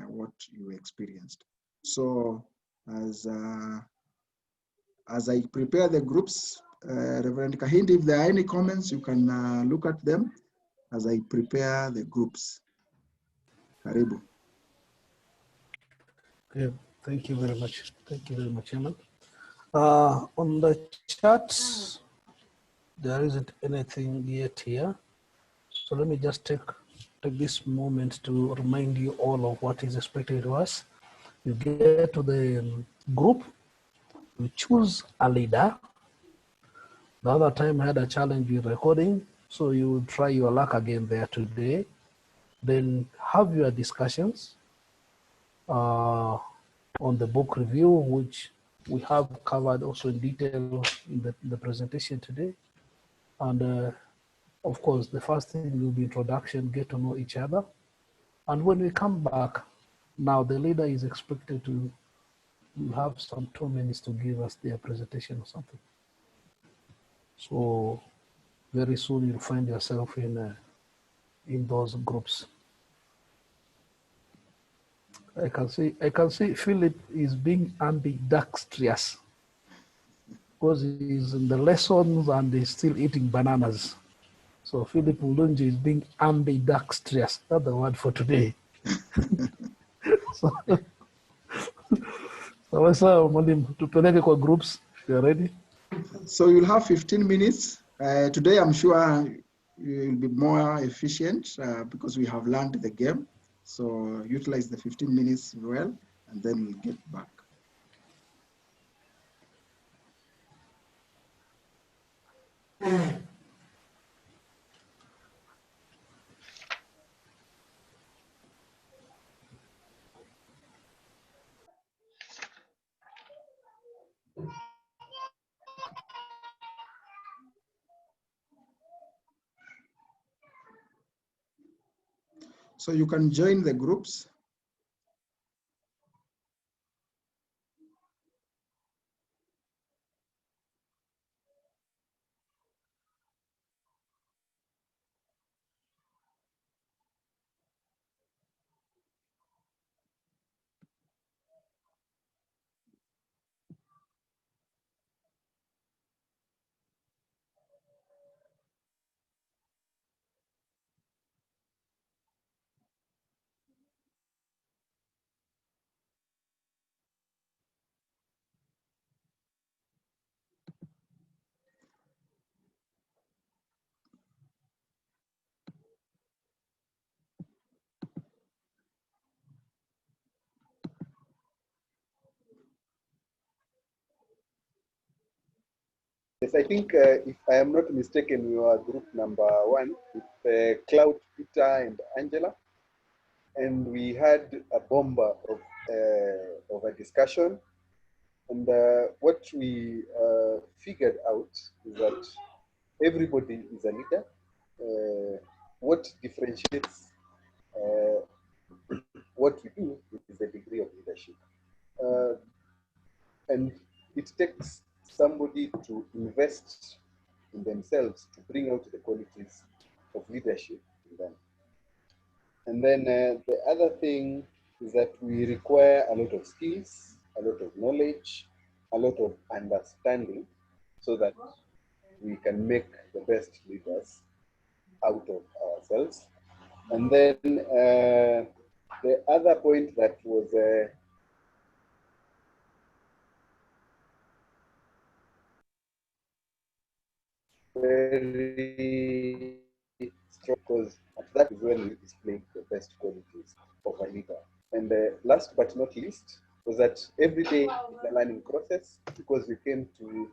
what you experienced. So as I prepare the groups, Reverend Kahindi, if there are any comments, you can look at them as I prepare the groups. Karibu. Okay, thank you very much. Thank you very much, Chairman. On the chat, there isn't anything yet here. So let me just take this moment to remind you all of what is expected of us. You get to the group, you choose a leader. The other time I had a challenge with recording, so you will try your luck again there today. Then have your discussions on the book review, which we have covered also in detail in the presentation today. And of course, the first thing will be introduction, get to know each other. And when we come back, now the leader is expected to have some 2 minutes to give us their presentation or something. So very soon you'll find yourself in those groups. I can see Philip is being ambidextrous because he's in the lessons and he's still eating bananas. So Philip Ulunji is being ambidextrous. That's the word for today. So tupeleke kwa groups. You're ready? So you'll have 15 minutes. Today, I'm sure you'll be more efficient because we have learned the game. So utilize the 15 minutes well, and then we'll get back. So you can join the groups. Yes, I think if I am not mistaken, we are group number 1 with Cloud, Peter, and Angela. And we had a bomber of a discussion. And what we figured out is that everybody is a leader. What differentiates what we do is the degree of leadership. And it takes somebody to invest in themselves to bring out the qualities of leadership in them. And then the other thing is that we require a lot of skills, a lot of knowledge, a lot of understanding so that we can make the best leaders out of ourselves. And then the other point that was very strong, because that is when we display the best qualities of a leader. And last but not least was that every day is a learning process, because we came to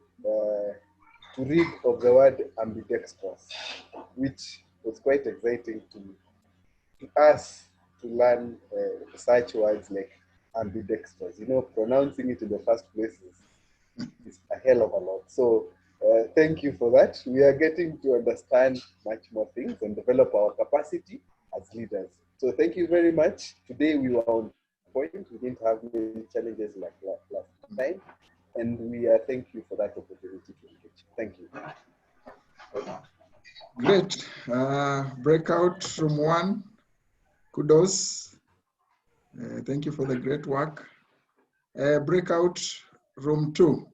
read of the word ambidextrous, which was quite exciting to us to learn such words like ambidextrous. You know, pronouncing it in the first place is a hell of a lot. So thank you for that. We are getting to understand much more things and develop our capacity as leaders. So thank you very much. Today we were on point. We didn't have many challenges like last time. And we thank you for that opportunity to engage. Thank you. Great. Breakout room 1. Kudos. Thank you for the great work. Breakout room 2.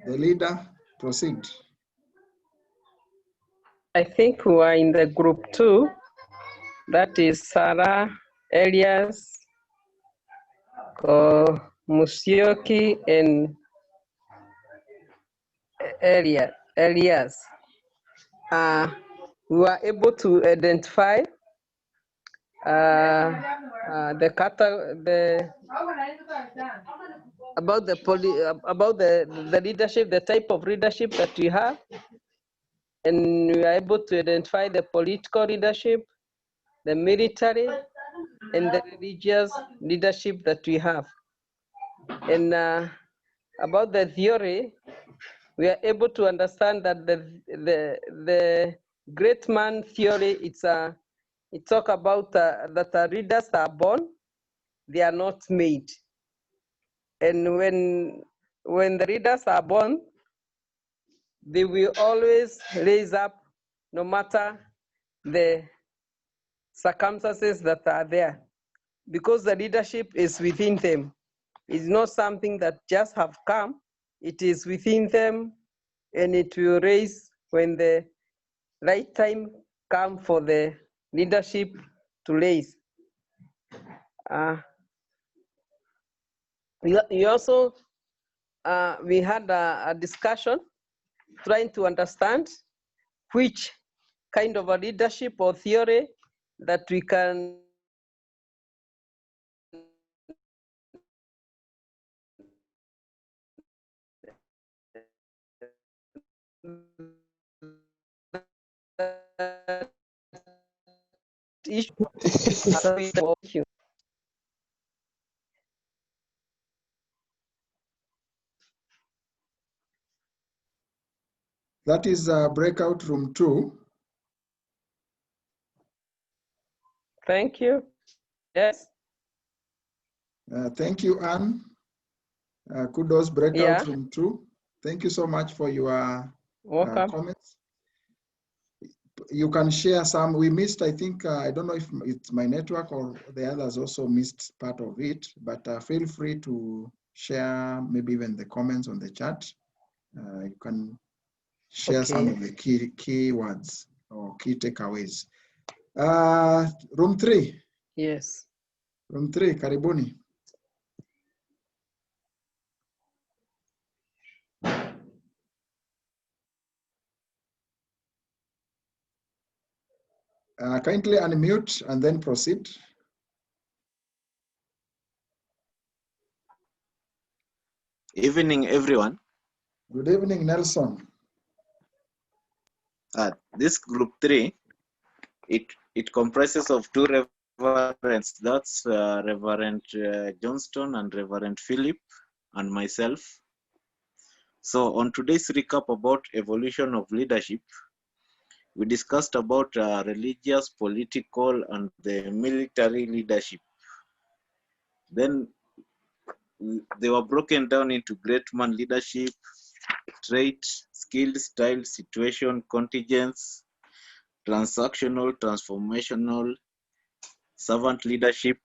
The leader, proceed. I think we are in the group 2. That is Sarah, Elias, Musyoki, and Elias. We were able to identify about the leadership, the type of leadership that we have, and we are able to identify the political leadership, the military, and the religious leadership that we have. And about the theory, we are able to understand that the great man theory, it talk about that leaders are born, they are not made. And when the leaders are born, they will always raise up no matter the circumstances that are there, because the leadership is within them. It's not something that just have come, it is within them, and it will raise when the right time come for the leadership to raise. We also, we had a discussion trying to understand which kind of a leadership or theory that we can That is breakout room 2. Thank you. Yes. Thank you, Anne. Kudos, breakout room 2. Thank you so much for your comments. You can share some. We missed, I think, I don't know if it's my network or the others also missed part of it, but feel free to share maybe even the comments on the chat. You can share some of the key words or key takeaways. Room 3. Yes. Room 3, karibuni. Kindly unmute and then proceed. Evening, everyone. Good evening, Nelson. This group 3, it comprises of 2 reverends. That's Reverend Johnston and Reverend Philip and myself. So on today's recap about evolution of leadership, we discussed about religious, political, and the military leadership. Then they were broken down into great man leadership, trait, skill, style, situation, contingents, transactional, transformational, servant leadership,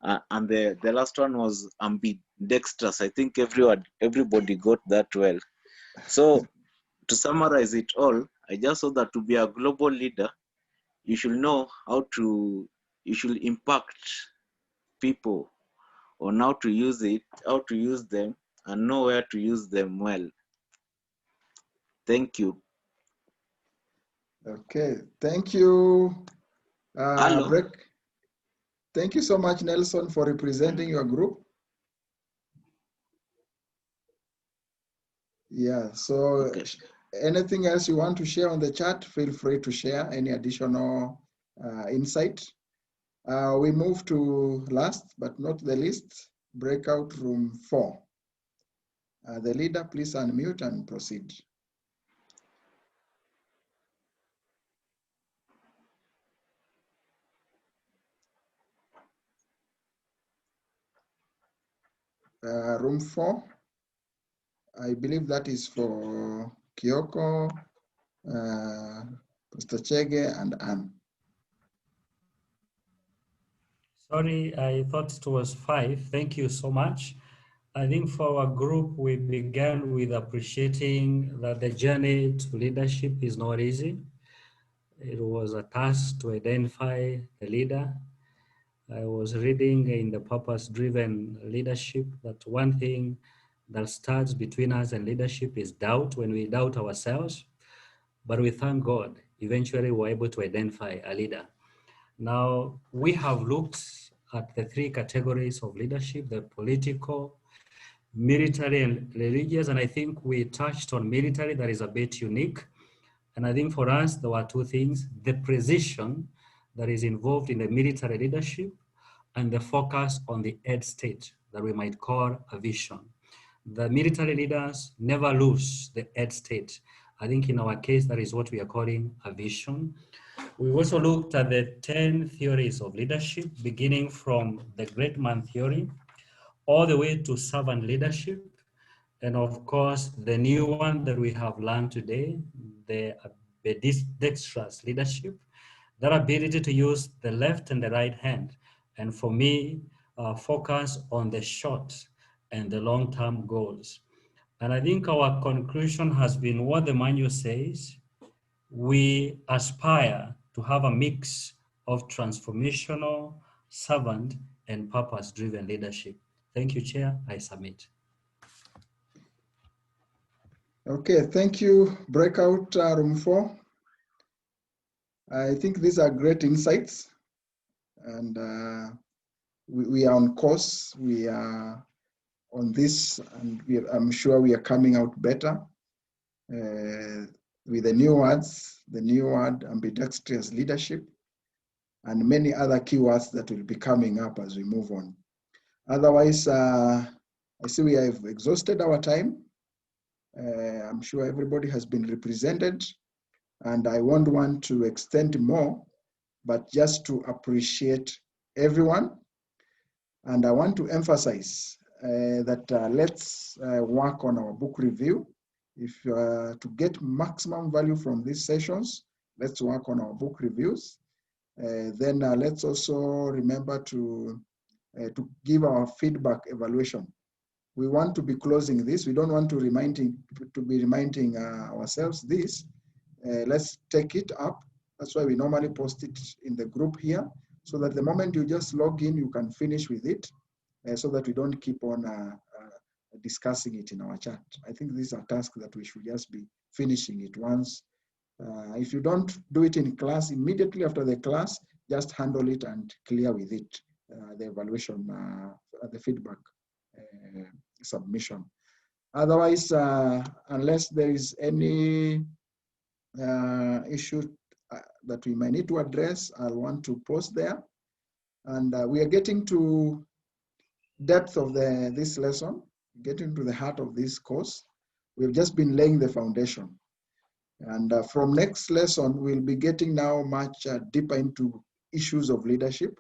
and the last one was ambidextrous. I think everybody got that well. So to summarize it all, I just saw that to be a global leader, you should know you should impact people on how to use them, and know where to use them well. Thank you. Okay, thank you, Hello. Thank you so much, Nelson, for representing your group. Yeah, so Okay. anything else you want to share on the chat, feel free to share any additional insight. We move to last but not the least, breakout room 4. The leader, please unmute and proceed. Room 4, I believe that is for Kyoko, Pastor Chege, and Anne. Sorry, I thought it was 5. Thank you so much. I think for our group, we began with appreciating that the journey to leadership is not easy. It was a task to identify the leader. I was reading in the purpose-driven leadership that one thing that starts between us and leadership is doubt, when we doubt ourselves. But we thank God, eventually we're able to identify a leader. Now, we have looked at the 3 categories of leadership, the political, military, and religious, and I think we touched on military. That is a bit unique. And I think for us, there were 2 things: the precision that is involved in the military leadership, and the focus on the end state that we might call a vision. The military leaders never lose the end state. I think in our case, that is what we are calling a vision. We also looked at the 10 theories of leadership, beginning from the great man theory, all the way to servant leadership. And of course, the new one that we have learned today, the dexterous leadership, that ability to use the left and the right hand. And for me, focus on the short and the long-term goals. And I think our conclusion has been what the manual says: we aspire to have a mix of transformational, servant, and purpose-driven leadership. Thank you, Chair. I submit. Okay, thank you, breakout room 4. I think these are great insights, and we are on course. We are on this, and I'm sure we are coming out better with the new words, the new word ambidextrous leadership, and many other keywords that will be coming up as we move on. Otherwise, I see we have exhausted our time. I'm sure everybody has been represented, and I won't want to extend more, but just to appreciate everyone. And I want to emphasize that let's work on our book review. If to get maximum value from these sessions, let's work on our book reviews. Then let's also remember to give our feedback evaluation. We want to be closing this. We don't want to be reminding ourselves this. Let's take it up. That's why we normally post it in the group here, so that the moment you just log in, you can finish with it, so that we don't keep on discussing it in our chat. I think these are tasks that we should just be finishing it once. If you don't do it in class, immediately after the class, just handle it and clear with it, the evaluation, the feedback submission. Otherwise, unless there is any issue that we might need to address, I'll want to post there. And we are getting to depth of this lesson, getting to the heart of this course. We've just been laying the foundation. And from next lesson, we'll be getting now much deeper into issues of leadership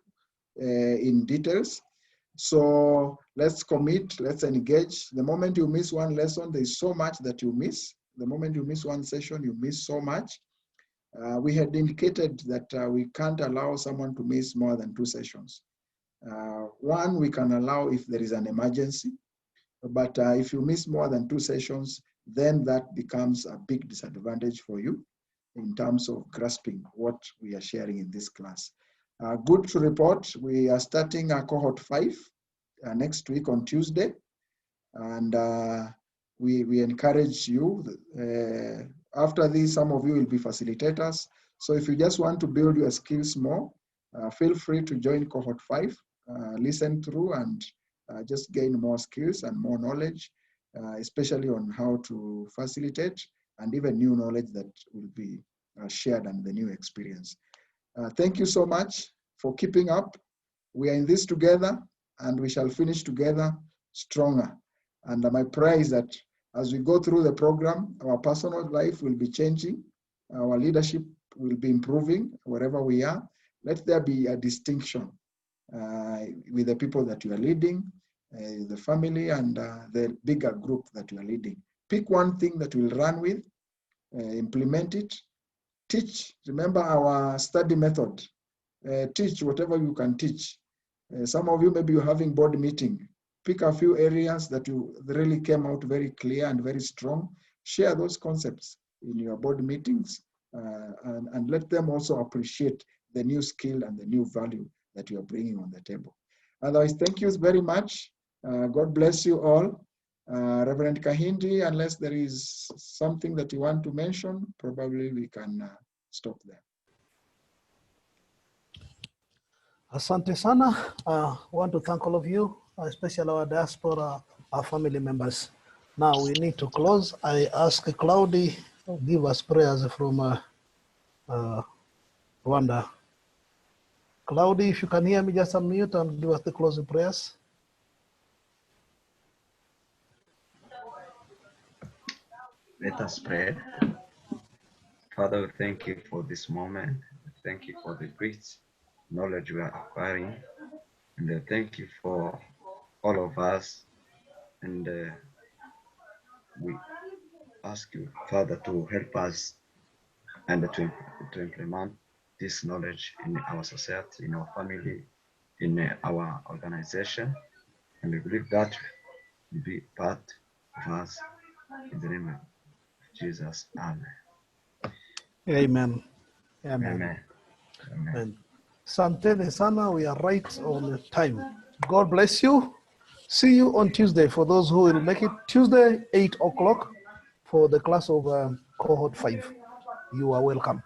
in details. So let's commit, let's engage. The moment you miss one lesson, there's so much that you miss. The moment you miss one session, you miss so much. We had indicated that we can't allow someone to miss more than 2 sessions. One, we can allow if there is an emergency, but if you miss more than 2 sessions, then that becomes a big disadvantage for you in terms of grasping what we are sharing in this class. Good to report, we are starting our cohort 5 next week on Tuesday, and we encourage you. After this, some of you will be facilitators. So if you just want to build your skills more, feel free to join cohort 5, listen through and just gain more skills and more knowledge, especially on how to facilitate and even new knowledge that will be shared and the new experience. Thank you so much for keeping up. We are in this together and we shall finish together stronger. And my prayer is that as we go through the program, our personal life will be changing, our leadership will be improving wherever we are. Let there be a distinction with the people that you are leading, the family, and the bigger group that you are leading. Pick one thing that you will run with, implement it, teach. Remember our study method. Teach whatever you can teach. Some of you, maybe you're having board meeting. Pick a few areas that you really came out very clear and very strong. Share those concepts in your board meetings and let them also appreciate the new skill and the new value that you are bringing on the table. Otherwise, thank you very much. God bless you all. Reverend Kahindi, unless there is something that you want to mention, probably we can stop there. Asante sana. I want to thank all of you, especially our diaspora, our family members. Now we need to close. I ask Claudia to give us prayers from Rwanda. Claudia, if you can hear me, just unmute and give us the closing prayers. Let us pray. Father, we thank you for this moment. Thank you for the great knowledge we are acquiring. And thank you for all of us. And we ask you, Father, to help us and to implement this knowledge in our society, in our family, in our organization. And we believe that will be part of us. In the name of Jesus, amen. Amen. Amen. Amen. Amen. Sante sana, we are right on time. God bless you. See you on Tuesday for those who will make it. Tuesday, 8 o'clock for the class of cohort 5. You are welcome.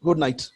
Good night.